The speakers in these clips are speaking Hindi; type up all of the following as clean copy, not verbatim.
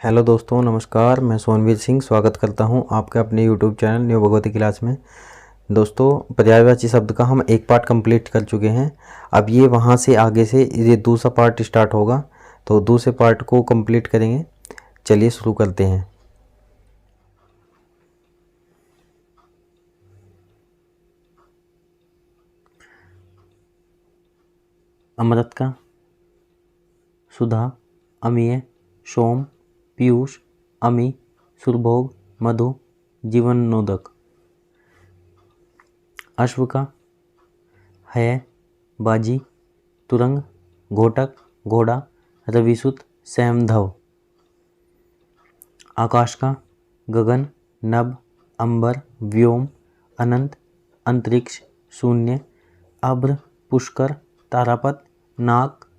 हेलो दोस्तों, नमस्कार। मैं सोनवीर सिंह स्वागत करता हूं आपके अपने YouTube channel new Bhagwati class में। दोस्तों, पर्यायवाची शब्द का हम एक पार्ट कंप्लीट कर चुके हैं। अब ये वहां से आगे से ये दूसरा पार्ट स्टार्ट होगा, तो दूसरे पार्ट को कंप्लीट करेंगे। चलिए शुरू करते हैं। अमृत का, सुधा, अमीय, सोम, पीयूष, अमी, सुरभोग, मधु, जीवनोदक। अश्व का, है, बाजी, तुरंग, घोटक, घोड़ा, रविसुत, सैमधव। आकाश का, गगन, नभ, अंबर, व्योम, अनंत, अंतरिक्ष, शून्य, अभ्र, पुष्कर, तारापथ, नाक,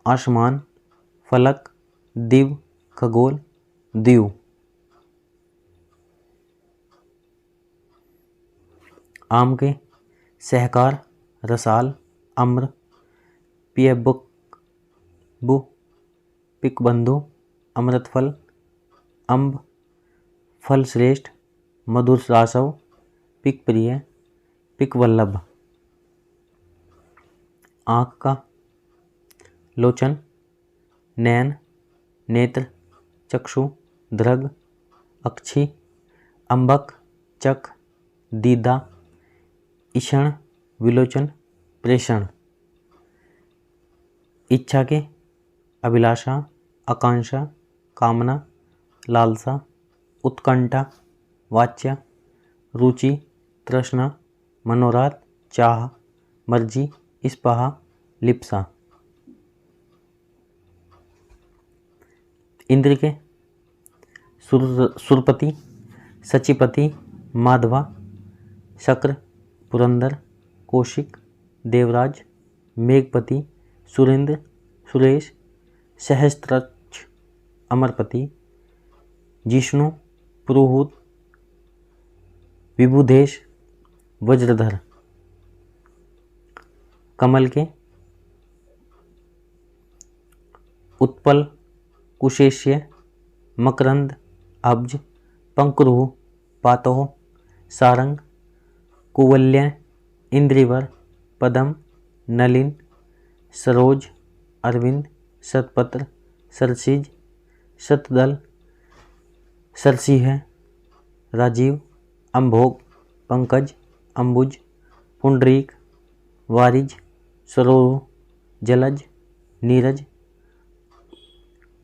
आसमान, फलक, दिव, खगोल, द्यू। आम के, सहकार, रसाल, अम्र, पियबुक, बु, पिकबंधु, अमृतफल, अम्ब, फल श्रेष्ठ, मधुर रासव, पिक प्रिय, पिक वल्लभ। आँख का, लोचन, नैन, नेत्र, चक्षु, दृग, अक्षी, अंबक, चक, दीदा, ईषण, विलोचन, प्रेषण। इच्छा के, अभिलाषा, आकांक्षा, कामना, लालसा, उत्कंठा, वाच्य, रुचि, तृष्णा, मनोराथ, चाह, मर्जी, स्पहा, लिप्सा। इंद्र के, सुरपति, सचिपति, माधवा, शक्र, पुरंदर, कौशिक, देवराज, मेघपति, सुरेंद्र, सुरेश, सहस्त्रच, अमरपति, जिष्णु, पुरोहित, विभुदेश, वज्रधर। कमल के, उत्पल, कुशेश्य, मकरंद, अब्ज, पंकुरुह, पातोह, सारंग, कुवल्य, इंद्रिवर, पदम, नलिन, सरोज, अरविंद, शतपत्र, सरसिज, शतदल, सरसिंह, राजीव, अम्भोग, पंकज, अंबुज, पुंडरीक, वारिज, सरोह, जलज, नीरज,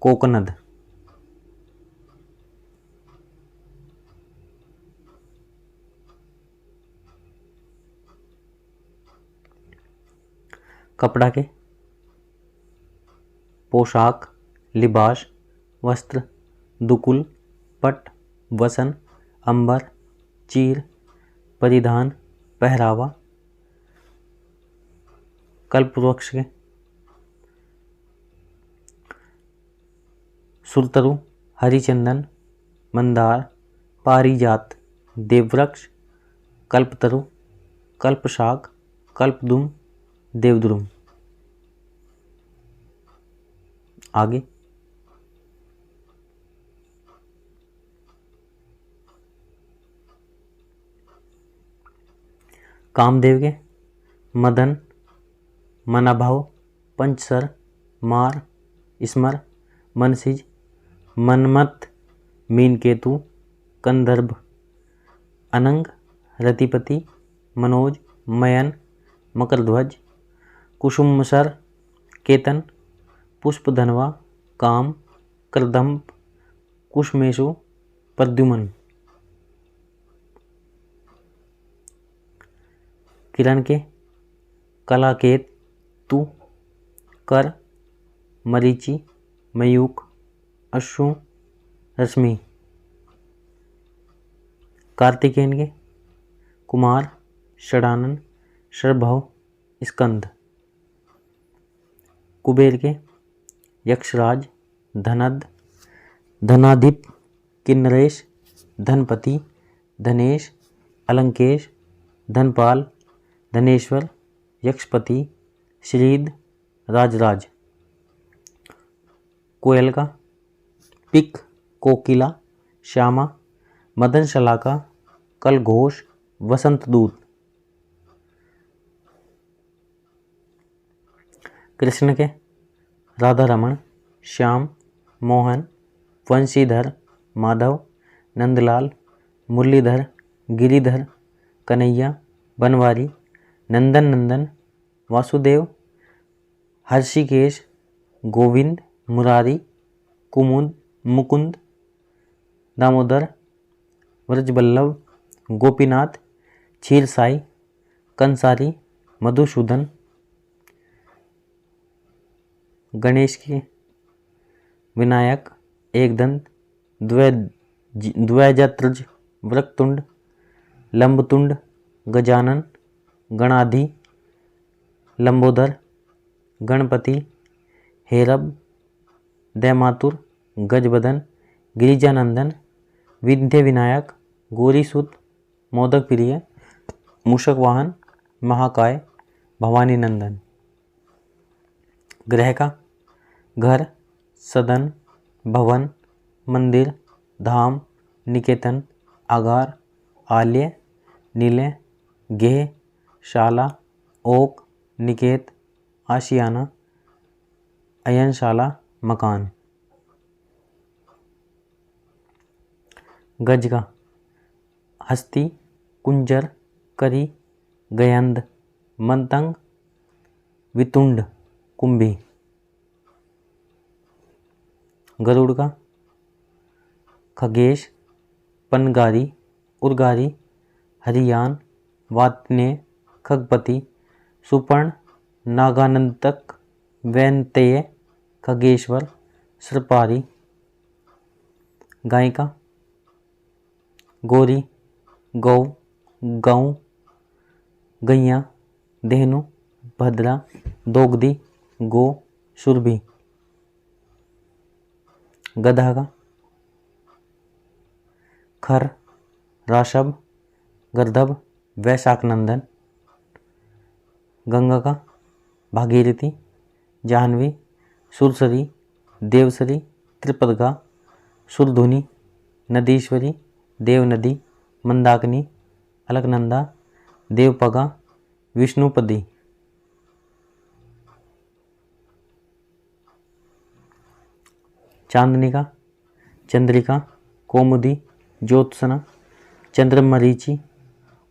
कोकनद। कपड़ा के, पोशाक, लिबास, वस्त्र, दुकुल, पट, वसन, अंबर, चीर, परिधान, पहरावा। कल्पवृक्ष के, सुरतरु, हरिचंदन, मंदार, पारिजात, देववृक्ष, कल्पतरु, कल्पशाक, कल्पद्रुम, देवद्रुम। आगे, कामदेव के, मदन, मनाभाव, पंचसर, मार, स्मर, मनसिज, मनमत, मीनकेतु, कंदर्भ, अनंग, रतिपति, मनोज, मयन, मकरध्वज, कुसुमसर, केतन, पुष्पधनवा, काम, करदम्ब, कुशमेशु, प्रद्युमन। किरण के, कलाकेत, तु, कर, मरीचि, मयूख, अश्रु, रश्मि। कार्तिकेयन के, कुमार, षडानन, शरभव, स्कंद। कुबेर के, यक्षराज, धनद, धनाधिप, किन्नरेश, धनपति, धनेश, अलंकेश, धनपाल, धनेश्वर, यक्षपति, श्रीद, राजराज। कोयल का, पिक, कोकिला, श्यामा, मदन शलाका, कल घोष, वसंत दूत। कृष्ण के राधा रमण, श्याम, मोहन, वंशीधर, माधव, नंदलाल, मुरलीधर, गिरिधर, कन्हैया, बनवारी, नंदन नंदन, वासुदेव, हर्षिकेश, गोविंद, मुरारी, कुमुद, मुकुंद, दामोदर, व्रजबल्लभ, गोपीनाथ, क्षीरसाई, कंसारी, मधुसूदन। गणेश के विनायक, एकदंत, द्वैजत्रज, वक्रतुंड, लंबतुंड, गजानन, गणाधि, लंबोदर, गणपति, हेरब, दैमातुर, गजबदन, गिरिजानंदन, विंध्य विनायक, गौरीसुत, मोदक प्रिय, मूषक वाहन, महाकाय, भवानी नंदन। ग्रह का घर, सदन, भवन, मंदिर, धाम, निकेतन, आगार, आलय, निलय, गेह, शाला, ओक, निकेत, आशियाना, अयनशाला, मकान। गज का हस्ती, कुंजर, करी, गयंद, मंतंग, वितुंड, कुंभी। गरुड़ का खगेश, पनगारी, उर्गारी, हरियान, वात्नेय, खगपति, सुपर्ण, नागानंतक, वैनतेय, खगेश्वर, सर्पारी। गाय का गौरी, गौ, गौ, गैया, धेनु, भद्रा, दोगदी, गो, सुरभि। गधा का खर, राशभ, गर्दभ, वैशाख नंदन। गंगा का भागीरथी, जाह्नवी, सुरसरी, देवसरी, त्रिपदगा, सुरधुनी, नदीश्वरी, देवनदी, मंदाकिनी, अलकनंदा, देवपगा, विष्णुपदी। चांदनिका, चंद्रिका, कौमुदी, ज्योत्सना, चंद्रमरीचि,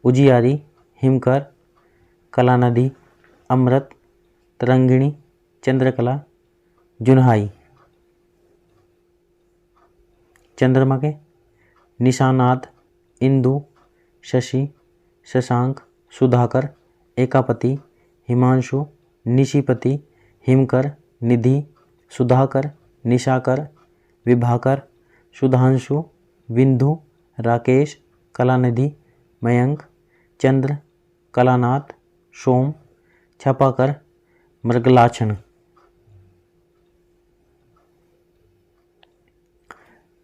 उजियारी, हिमकर, कलानदी, अमृत, तरंगिणी, चंद्रकला, जुन्हाई। चंद्रमा के निशानात, इंदु, शशि, शशांक, सुधाकर, एकापति, हिमांशु, निशिपति, हिमकर, निधि, सुधाकर, निशाकर, विभाकर, सुधांशु, बिंदु, राकेश, कलानिधि, मयंक, चंद्र, कलानाथ, सोम, छपाकर, मृगलाक्षण।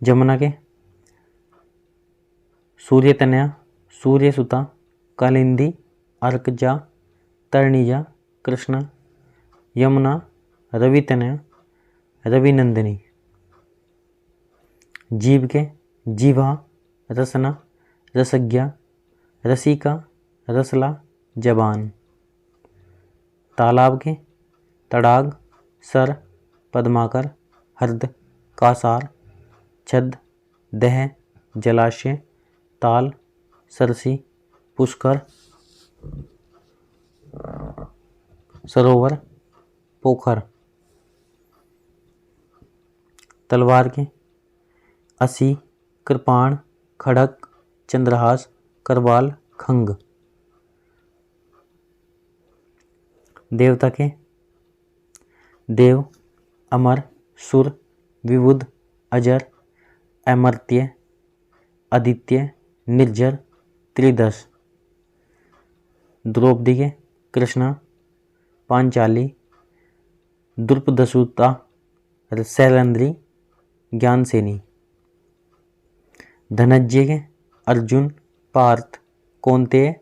जमुना के सूर्यतनया, सूर्यसुता, कालिंदी, अर्कजा, तरणीजा, कृष्णा। यमुना, रवितनया, रविनंदिनी। जीव के जीवा, रसना, रसज्ञा, रसिका, रसला, जबान। तालाब के तड़ाग, सर, पद्माकर, हर्द, कासार, छद, दह, जलाशय, ताल, सरसी, पुष्कर, सरोवर, पोखर। तलवार के असी, कृपाण, खड़क, चंद्रहास, करवाल, खंग। देवता के देव, अमर, सुर, विबुध, अजर, अमर्त्य, आदित्य, निर्जर, त्रिदश। द्रौपदी के कृष्णा, पांचाली, द्रुपदसुता, शैलेंद्री, ज्ञानसेनी। धनंजय के अर्जुन, पार्थ, कौंतेय,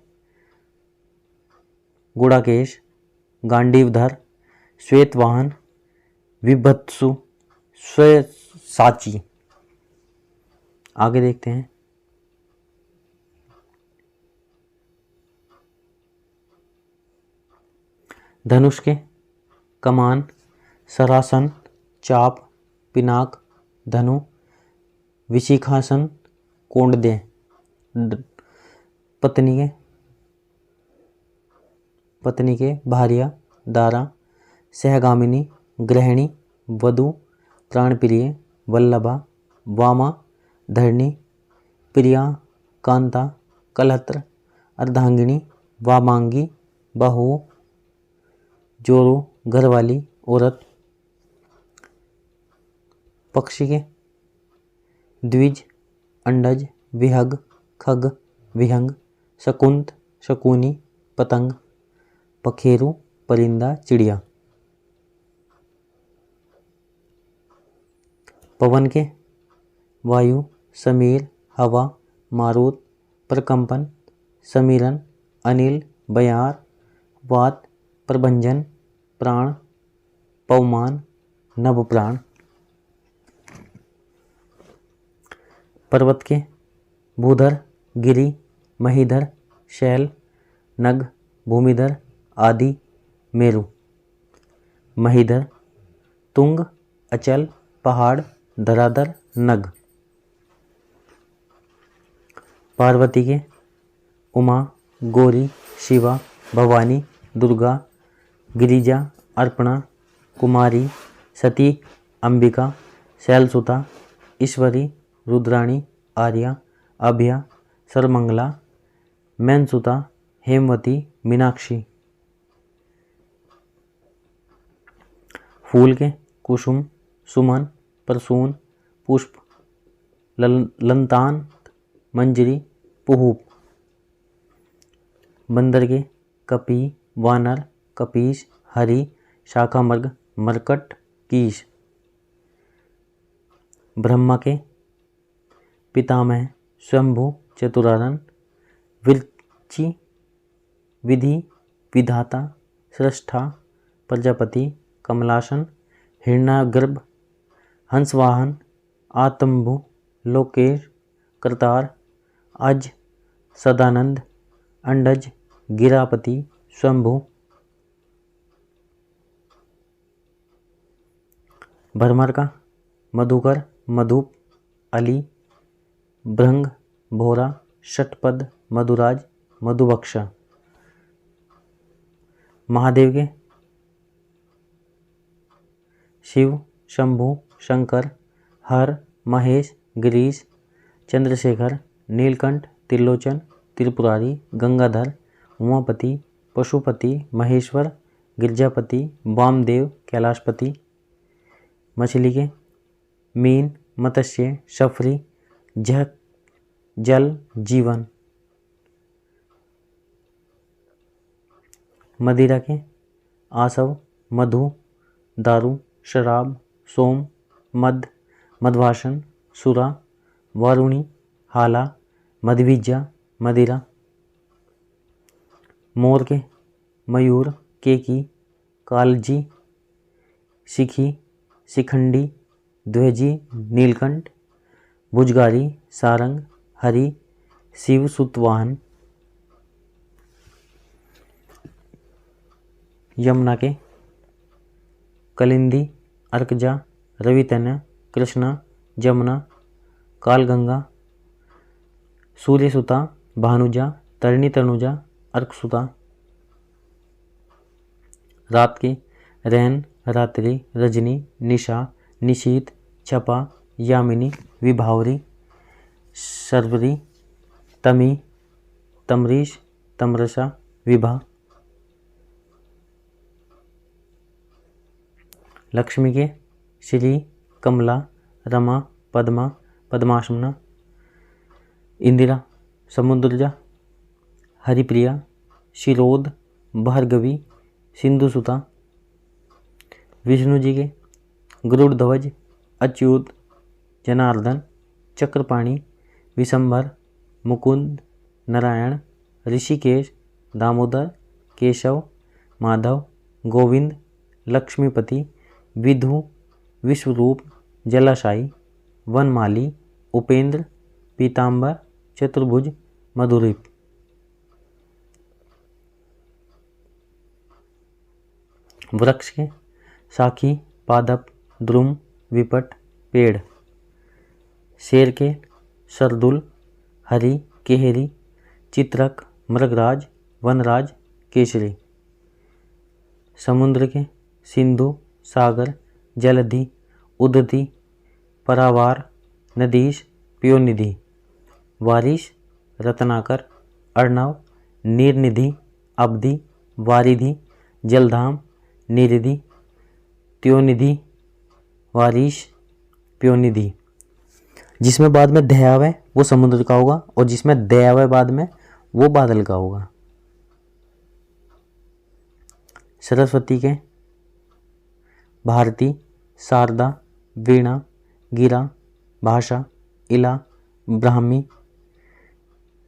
गुड़ाकेश, गांडीवधर, श्वेतवाहन, विभत्सु, साची। आगे देखते हैं। धनुष के कमान, सरासन, चाप, पिनाक, धनु, विशिखासन, कोंडदेह। पत्नी के भार्या, दारा, सहगामिनी, गृहिणी, वधु, प्राणप्रिय, वल्लभा, वामा, धरणी, प्रिया, कांता, कलत्र, अर्धांगिनी, वामांगी, बहू, जोरू, घरवाली, औरत। पक्षी के द्विज, अंडज, विहग, खग, विहंग, शकुंत, शकुनी, पतंग, पखेरु, परिंदा, चिड़िया। पवन के वायु, समीर, हवा, मारुत, प्रकंपन, समीरन, अनिल, बयार, वात, प्रभंजन, प्राण, पवमान, नभप्राण। पर्वत के भूधर, गिरि, महीधर, शैल, नग, भूमिधर, आदि, मेरु। महीधर, तुंग, अचल, पहाड़, धराधर, नग। पार्वती के उमा, गौरी, शिवा, भवानी, दुर्गा, गिरिजा, अर्पणा, कुमारी, सती, अंबिका, शैलसुता, ईश्वरी, रुद्राणी, आर्या, अभया, सर्वमंगला, मैनसुता, हेमवती, मीनाक्षी। फूल के कुसुम, सुमन, प्रसून, पुष्प, लंतान, मंजरी, पुहूप। बंदर के कपी, वानर, कपीश, हरि, शाखामृग, मरकट, कीश। ब्रह्मा के पितामह, शंभु, चतुरानन, विरचि, विधि, विधाता, सृष्टा, प्रजापति, कमलासन, हिरण्यागर्भ, हंसवाहन, आतंभु, लोकेश, करतार, अज, सदानंद, अंडज, गिरापति, शंभु। भरमर का मधुकर, मधुप, अली, भृंग, भोरा, षटपद, मधुराज, मधुबक्षा। महादेव के शिव, शंभु, शंकर, हर, महेश, गिरीश, चंद्रशेखर, नीलकंठ, त्रिलोचन, त्रिपुरारी, गंगाधर, उमापति, पशुपति, महेश्वर, गिरजापति, वामदेव, कैलाशपति। मछली के मीन, मत्स्य, शफरी, झक, जल, जीवन। मदिरा के आसव, मधु, दारू, शराब, सोम, मद, मधवासन, सुरा, वारुणी, हाला, मधविज्जा, मदिरा। मोर के मयूर, केकी, कालजी, शिखी, शिखंडी, द्विजी, नीलकंठ, भुजगारी, सारंग, हरि, शिव सुतवाहन। यमुना के कलिंदी, अर्कजा, रवितन्य, कृष्णा, जमुना, कालगंगा, सूर्यसुता, भानुजा, तरणी तनुजा, अर्कसुता। रात की रैन, रात्रि, रजनी, निशा, निशीत, छपा, यामिनी, विभावरी, शर्वरी, तमी, तमरीश, तमरसा, विभा। लक्ष्मी के श्री, कमला, रमा, पद्मा, पद्माशना, इंदिरा, समुद्रजा, हरिप्रिया, शिरोद, भार्गवी, सिंधुसुता। विष्णु जी के गरुड़ध्वज, अच्युत, जनार्दन, चक्रपाणी, विशंभर, मुकुंद, नारायण, ऋषिकेश, दामोदर, केशव, माधव, गोविंद, लक्ष्मीपति, विधु, विश्वरूप, जलाशायी, वनमाली, उपेंद्र, पीताम्बर चतुर्भुज मधुरीप। वृक्ष के शाखी पादप द्रुम विपट पेड़। शेर के सरदुल हरी केहरी चित्रक मृगराज वनराज केसरी। समुद्र के सिंधु सागर जलधि उदधि परावार नदीश प्योनिधि। वारिश रत्नाकर अर्णव नीरनिधि अवधि वारिधि जलधाम निरिधि त्योनिधि वारिश प्योनिधि। जिसमें बाद में ध आवे वो समुद्र का होगा और जिसमें द आवे बाद में वो बादल का होगा। सरस्वती के भारती शारदा वीणा गिरा भाषा इला ब्राह्मी।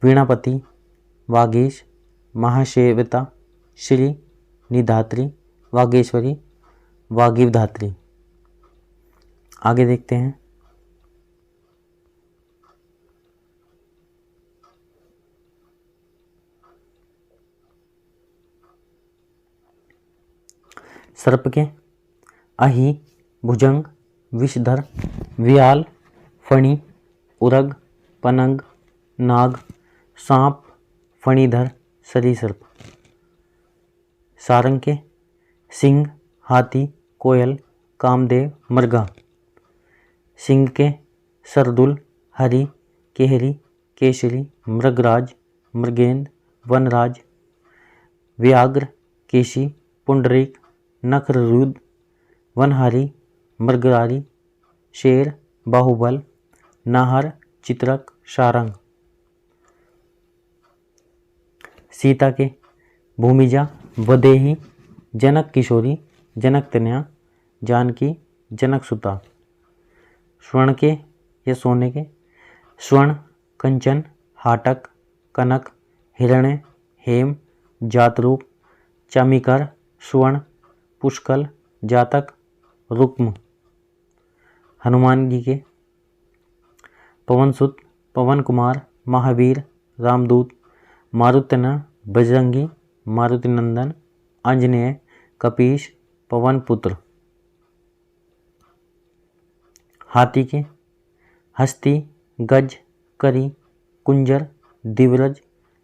वीणापति वागीश महाशेविता श्री निधात्री वागेश्वरी वागीवधात्री। आगे देखते हैं। सर्प के अहि भुजंग विषधर व्याल फणी उरग पनंग नाग सांप फणीधर सरीसृप। सारंग के सिंह हाथी कोयल कामदेव मृगा। सिंह के सरदुल हरि केहरी केसरी मृगराज मृगेंद्र वनराज। व्याघ्र केशी पुंडरीक नखरुद्र वनहारी मृगरारी। शेर बाहुबल नाहर चित्रक सारंग। सीता के भूमिजा वदेही जनक किशोरी जनक तनया जानकी जनक सुता। स्वर्ण के या सोने के स्वर्ण कंचन हाटक कनक हिरण्य हेम जातरूप चामीकर स्वर्ण पुष्कल जातक रुक्म। हनुमान जी के पवनसुत पवन कुमार महावीर रामदूत मारुतना बजरंगी मारुति नंदन आंजनेय कपीश पवन पुत्र। हाथी के हस्ती गज करी कुंजर दिवरज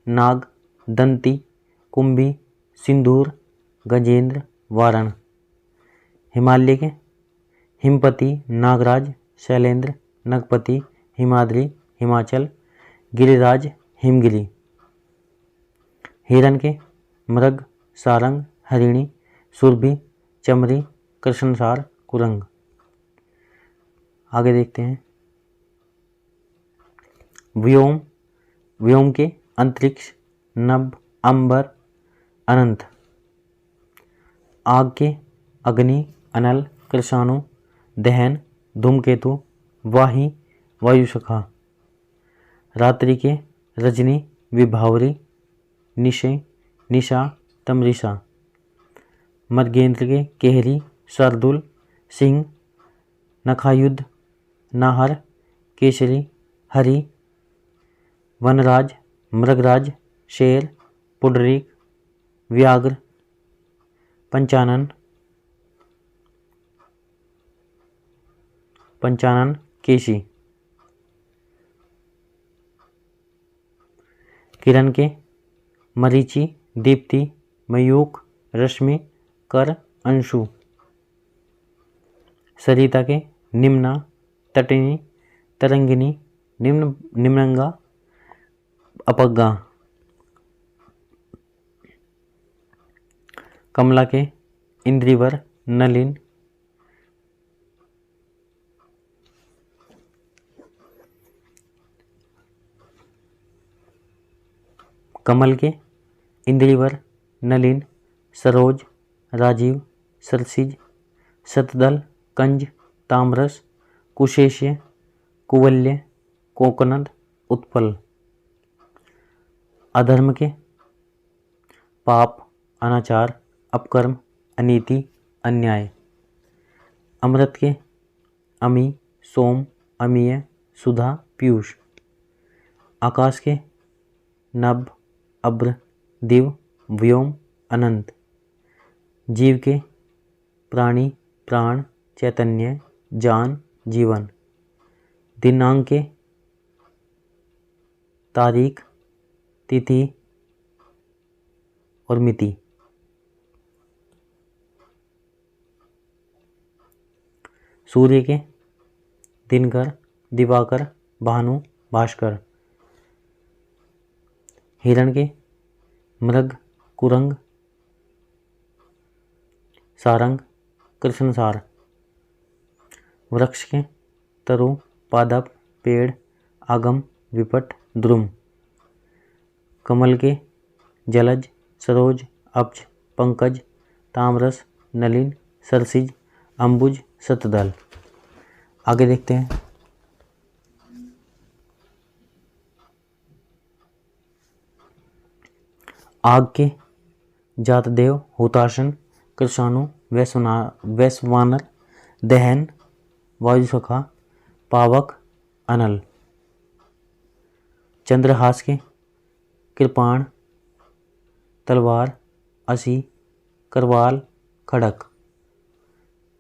नाग दंती कुंभी सिंदूर गजेंद्र वारण। हिमालय के हिमपति नागराज शैलेंद्र नगपति हिमाद्री हिमाचल गिरिराज हिमगिरी। हिरण के मृग सारंग हरिणी सुरभि चमरी कृष्णसार कुरंग। आगे देखते हैं। व्योम व्योम के अंतरिक्ष नभ अंबर अनंत। आग के अग्नि अनल कृषाणु दहन धूमकेतु वाही वायुसखा। रात्रि के रजनी विभावरी निशे निशा तमरिशा। मृगेंद्र के केहरी सरदुल सिंह नखायुद्ध नाहर केसरी हरि वनराज मृगराज शेर पुंडरीक व्याघ्र पंचानन पंचानन केशी। किरण के मरीचि दीप्ति मयूख रश्मि कर अंशु। सरिता के निम्ना तटिनी तरंगिनी निम्नंगा अपज्ञा। कमला के इंद्रिवर नलिन। कमल के इंद्रिवर नलिन सरोज राजीव सरसिज शतदल कंज ताम्रस कुशेष्य कुवल्य कोकनद उत्पल। अधर्म के पाप अनाचार अपकर्म अनीति अन्याय। अमृत के अमी सोम अमीय सुधा पीयूष। आकाश के नभ, अभ्र, दिव, व्योम, अनंत। जीव के प्राणी, प्राण, चैतन्य, जान, जीवन। दिनांक के तारीख, तिथि और मिति। सूर्य के दिनकर, दिवाकर, भानु, भास्कर। हिरण के मृग, कुरंग, सारंग, कृष्णसार। वृक्ष के तरु, पादप, पेड़, आगम, विपट, द्रुम। कमल के जलज, सरोज, अब्ज, पंकज, ताम्रस, नलिन, सरसिज, अंबुज, शतदल। आगे देखते हैं। आग के जातदेव, हुताशन, कृषाणु, वैश्वानर, दहन, वायुसखा, पावक, अनल। चंद्रहास के कृपाण, तलवार, असी, करवाल, खड़क।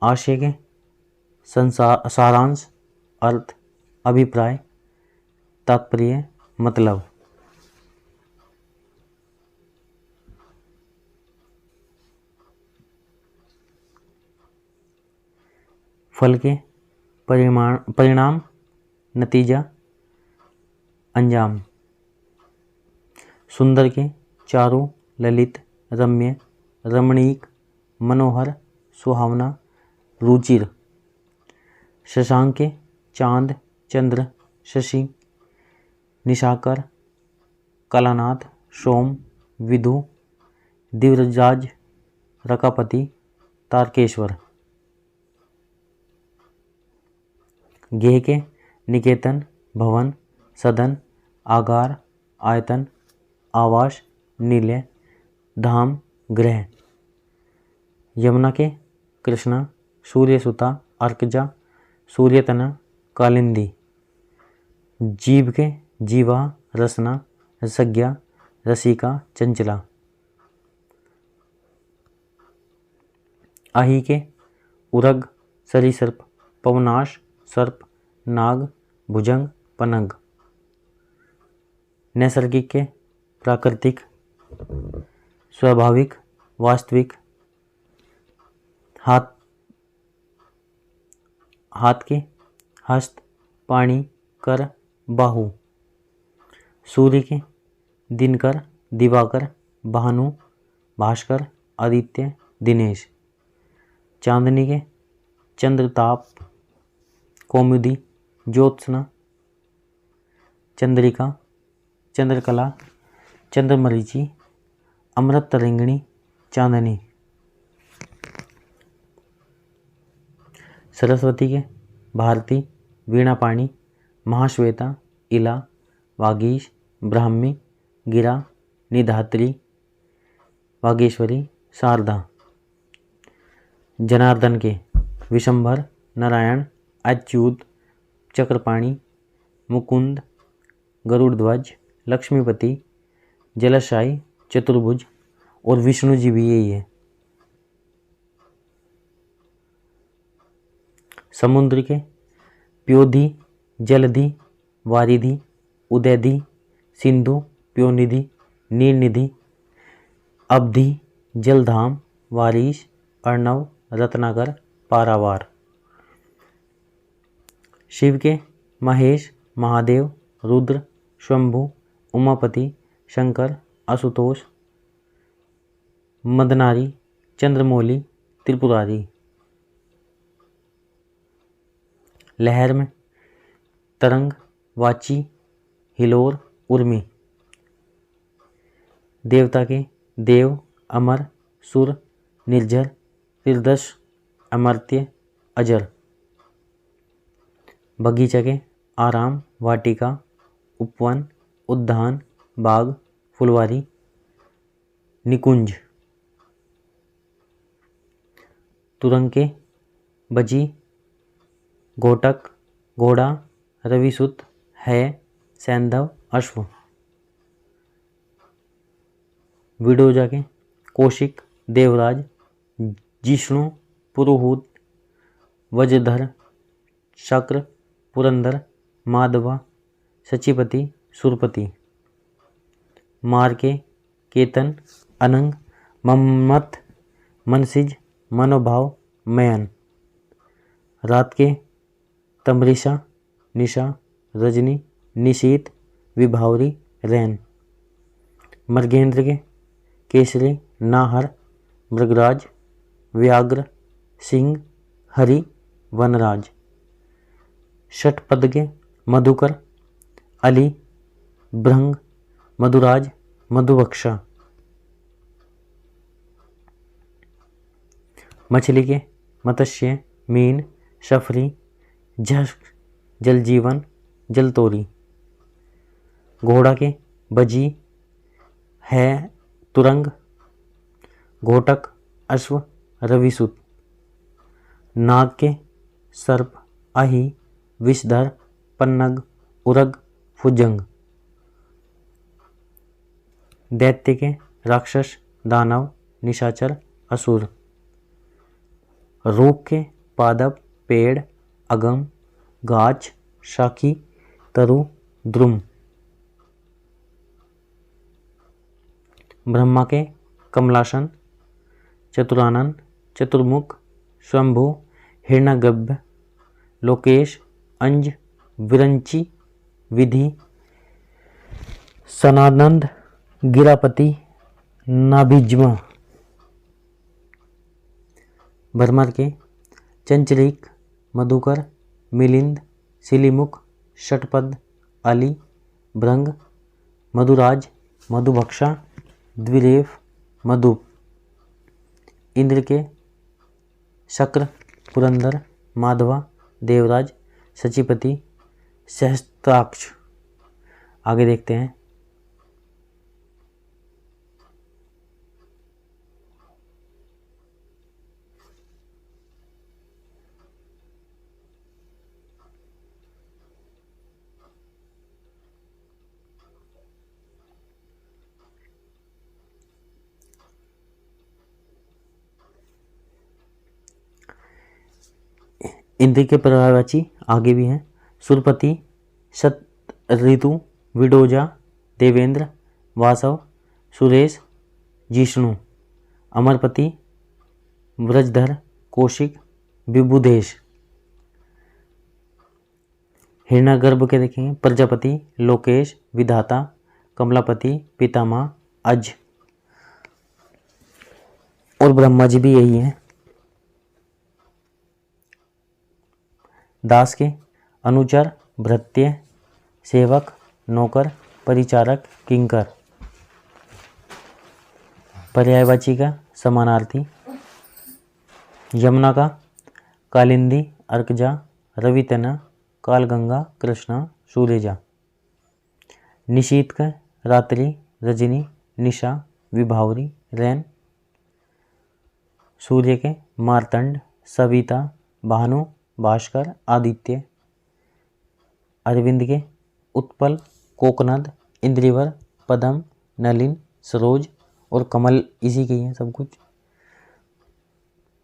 आशय के सारांश, अर्थ, अभिप्राय, तात्पर्य, मतलब। फल के परिणाम, नतीजा, अंजाम। सुंदर के चारु, ललित, रम्य, रमणीक, मनोहर, सुहावना, रुचिर। शशांक के चांद, चंद्र, शशि, निशाकर, कलानाथ, सोम, विधु, दिव्यराज, रकापति, तारकेश्वर। गेह के निकेतन, भवन, सदन, आगार, आयतन, आवास, निलय, धाम, गृह। यमुना के कृष्णा, सूर्यसुता, अर्कजा, सूर्यतना, कालिंदी। जीव के जीवा, रसना, रसज्ञा, रसिका, चंचला। आही के उरग, सरीसर्प, पवनाश, सर्प, नाग, भुजंग, पनंग। नैसर्गिक के प्राकृतिक, स्वाभाविक, वास्तविक। हाथ के हस्त, पाणी, कर, बाहु। सूर्य के दिनकर, दिवाकर, भानु, भास्कर, आदित्य, दिनेश। चांदनी के चंद्रताप, कौमुदी, ज्योत्सना, चंद्रिका, चंद्रकला, चंद्रमरीचि, अमृत तरिंगिणी, चांदनी। सरस्वती के भारती, वीणापाणी, महाश्वेता, इला, वागीश, ब्राह्मी, गिरा, निधात्री, वागेश्वरी, शारदा। जनार्दन के विशंभर, नारायण, अच्युत, चक्रपाणी, मुकुंद, गरुड़ध्वज, लक्ष्मीपति, जलशायी, चतुर्भुज और विष्णु जी भी यही है। समुद्र के प्योधि, जलधि, वारिधि, उदयधि, सिंधु, प्योनिधि, नीलनिधि, अवधि, जलधाम, वारिश, अर्णव, रत्नाकर, पारावार। शिव के महेश, महादेव, रुद्र, शंभु, उमापति, शंकर, आशुतोष, मदनारी, चंद्रमौली, त्रिपुरारी। लहर में तरंग, वाची, हिलोर, उर्मी। देवता के देव, अमर, सुर, निर्जर, त्रिदश, अमर्त्य, अजर। बगीचा के आराम, वाटिका, उपवन, उद्यान, बाग, फुलवारी, निकुंज। तुरंग के बजी, घोटक, घोड़ा, रविसुत, है, सैंधव, अश्व। विडोजा के कौशिक, देवराज, जिष्णु, पुरोहित, वज्रधर, शक्र, पुरंदर, माधवा, सचिपति, सुरपति। मार के केतन, अनंग, मम्मथ, मनसिज, मनोभाव, मयन। रात के तमरीशा, निशा, रजनी, निशीत, विभावरी, रैन। मृगेंद्र के केसरी, नाहर, मृगराज, व्याघ्र, सिंह, हरि, वनराज। षटपद के मधुकर, अली, भृंग, मधुराज, मधुवक्षा। मछली के मत्स्य, मीन, शफरी, झष्ट, जलजीवन, जलतोरी। घोड़ा के बजी, है, तुरंग, घोटक, अश्व, रविसुत। नाग के सर्प, अहि, विषधर, पन्नग, उरग, फुजंग। दैत्य के राक्षस, दानव, निशाचर, असुर। रूख के पादप, पेड़, अगम, गाछ, शाखी, तरु, द्रुम। ब्रह्मा के कमलासन, चतुरानन, चतुर्मुख, शंभु, हिरण्यगर्भ, लोकेश, अंज, विरंची, विधि, सनानंद, गिरापति, नाभिज्म। भरमर के चंचलिक, मधुकर, मिलिंद, सिलीमुख, षटपद, अली, भृंग, मधुराज, मधुभक्षा, द्विरेफ, मधुप। इंद्र के शक्र, पुरंदर, माधवा, देवराज, सचिपति, सहस्त्राक्ष। आगे देखते हैं। इंद्र के पर्यायवाची आगे भी हैं। सुरपति, शत ऋतु, विडोजा, देवेंद्र, वासव, सुरेश, जिष्णु। अमरपति, व्रजधर, कौशिक, विबुधेश। हिरण्यगर्भ के देखेंगे प्रजापति, लोकेश, विधाता, कमलापति, पितामह, अज। और ब्रह्मा जी भी यही हैं। दास के अनुचर, भृत्य, सेवक, नौकर, परिचारक, किंकर। पर्यायवाची का समानार्थी। यमुना का कालिंदी, अर्कजा, रवितना, कालगंगा, कृष्णा, सूर्यजा। निशीत का रात्रि, रजनी, निशा, विभावरी, रैन। सूर्य के मार्तंड, सविता, भानु, भास्कर, आदित्य। अरविंद के उत्पल, कोकनद, इंद्रिवर, पदम, नलिन, सरोज और कमल, इसी के ही हैं सब कुछ।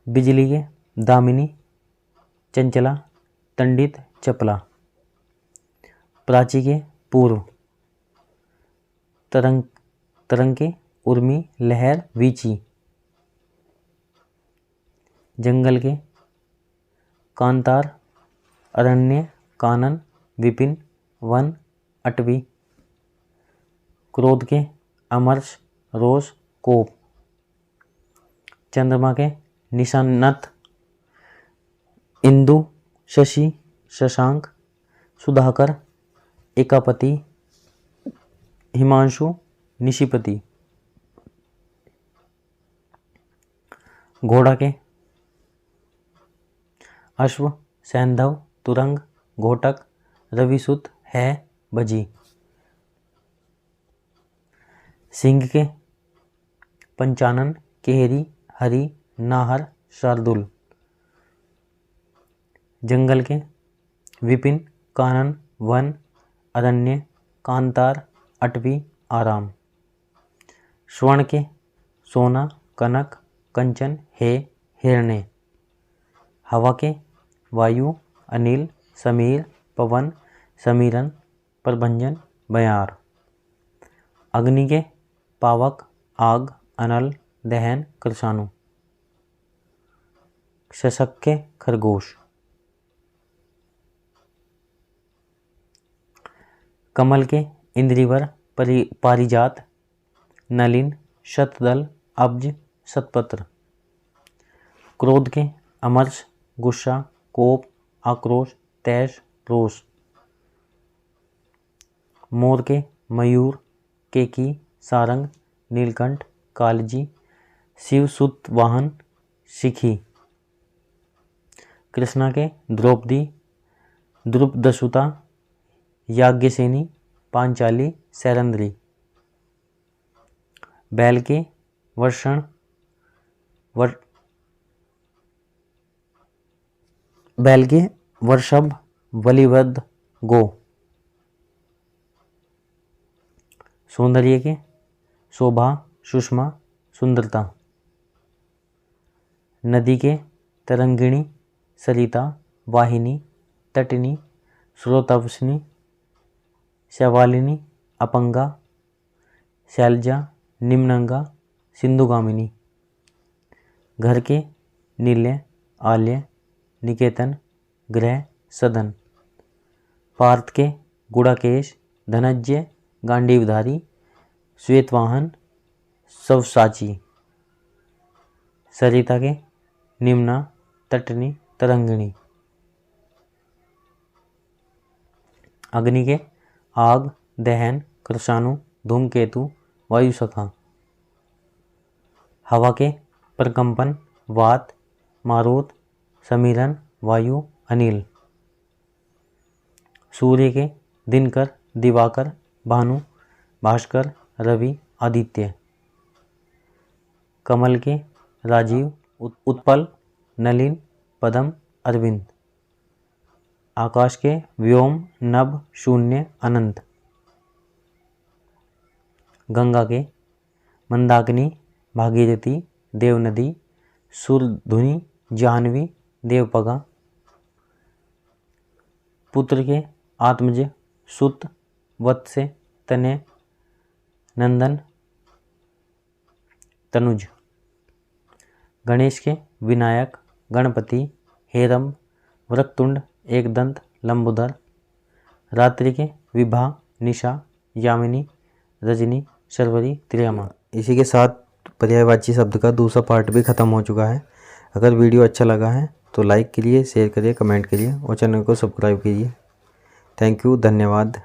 बिजली के दामिनी, चंचला, तंडित, चपला। प्राची के पूर्व, तरंग के उर्मी, लहर, वीची। जंगल के कांतार, अरण्य, कानन, विपिन, वन, अटवी। क्रोध के अमर्ष, रोष, कोप। चंद्रमा के निशानत, इंदु, शशि, शशांक, सुधाकर, एकापति, हिमांशु, निशिपति। घोड़ा के अश्व, सैंधव, तुरंग, घोटक, रविसुत, है, बजी। सिंह के पंचानन, केहरी, हरि, नाहर, शार्दुल। जंगल के विपिन, कानन, वन, अरण्य, कांतार, अटवी, आराम। स्वर्ण के सोना, कनक, कंचन, हे, हिरण्य। हवा के वायु, अनिल, समीर, पवन, समीरन, प्रभंजन, बयार। अग्नि के पावक, आग, अनल, दहन, कृषाणु। शशक के खरगोश। कमल के इंद्रिवर, पारिजात, नलिन, शतदल, अब्ज, शतपत्र। क्रोध के अमर्ष, गुस्सा, कोप, आक्रोश, तैश, रोष। मोर के मयूर, केकी, सारंग, नीलकंठ, कालजी, शिवसुत वाहन, शिखी। कृष्णा के द्रौपदी, द्रुपदसुता, याज्ञसेनी, पांचाली, सैरंद्री। बैल के वर्षण, बैल के वर्षभ, बलिवध, गो। सौंदर्य के शोभा, सुषमा, सुंदरता। नदी के तरंगिणी, सरिता, वाहिनी, तटिनी, स्रोतवसिनी, शैवालिनी, अपंगा, शैलजा, निम्नंगा, सिंधुगामिनी। घर के नील्य, आल्य, निकेतन, ग्रह, सदन। पार्थ के गुड़ाकेश, धनज्य, गांडीवधारी, श्वेतवाहन, सवसाची। सरिता के निम्ना, तटनी, तरंगिणी। अग्नि के आग, दहन, कृषाणु, धूमकेतु, वायुसखा। हवा के प्रकंपन, वात, मारुत, समीरन, वायु, अनिल। सूर्य के दिनकर, दिवाकर, भानु, भास्कर, रवि, आदित्य। कमल के राजीव, उत्पल, नलिन, पद्म, अरविंद। आकाश के व्योम, नभ, शून्य, अनंत। गंगा के मंदाकिनी, भागीरथी, देवनदी, सुरधुनी, जाह्नवी, देवपगा। पुत्र के आत्मज, सुत, वत्स्य, तनय, नंदन, तनुज। गणेश के विनायक, गणपति, हेरम्ब, वक्रतुंड, एकदंत, लंबोदर। रात्रि के विभा, निशा, यामिनी, रजनी, शर्वरी, त्रियमा। इसी के साथ पर्यायवाची शब्द का दूसरा पार्ट भी खत्म हो चुका है। अगर वीडियो अच्छा लगा है तो लाइक करिए, शेयर करिए, कमेंट करिए और चैनल को सब्सक्राइब कीजिए। थैंक यू, धन्यवाद।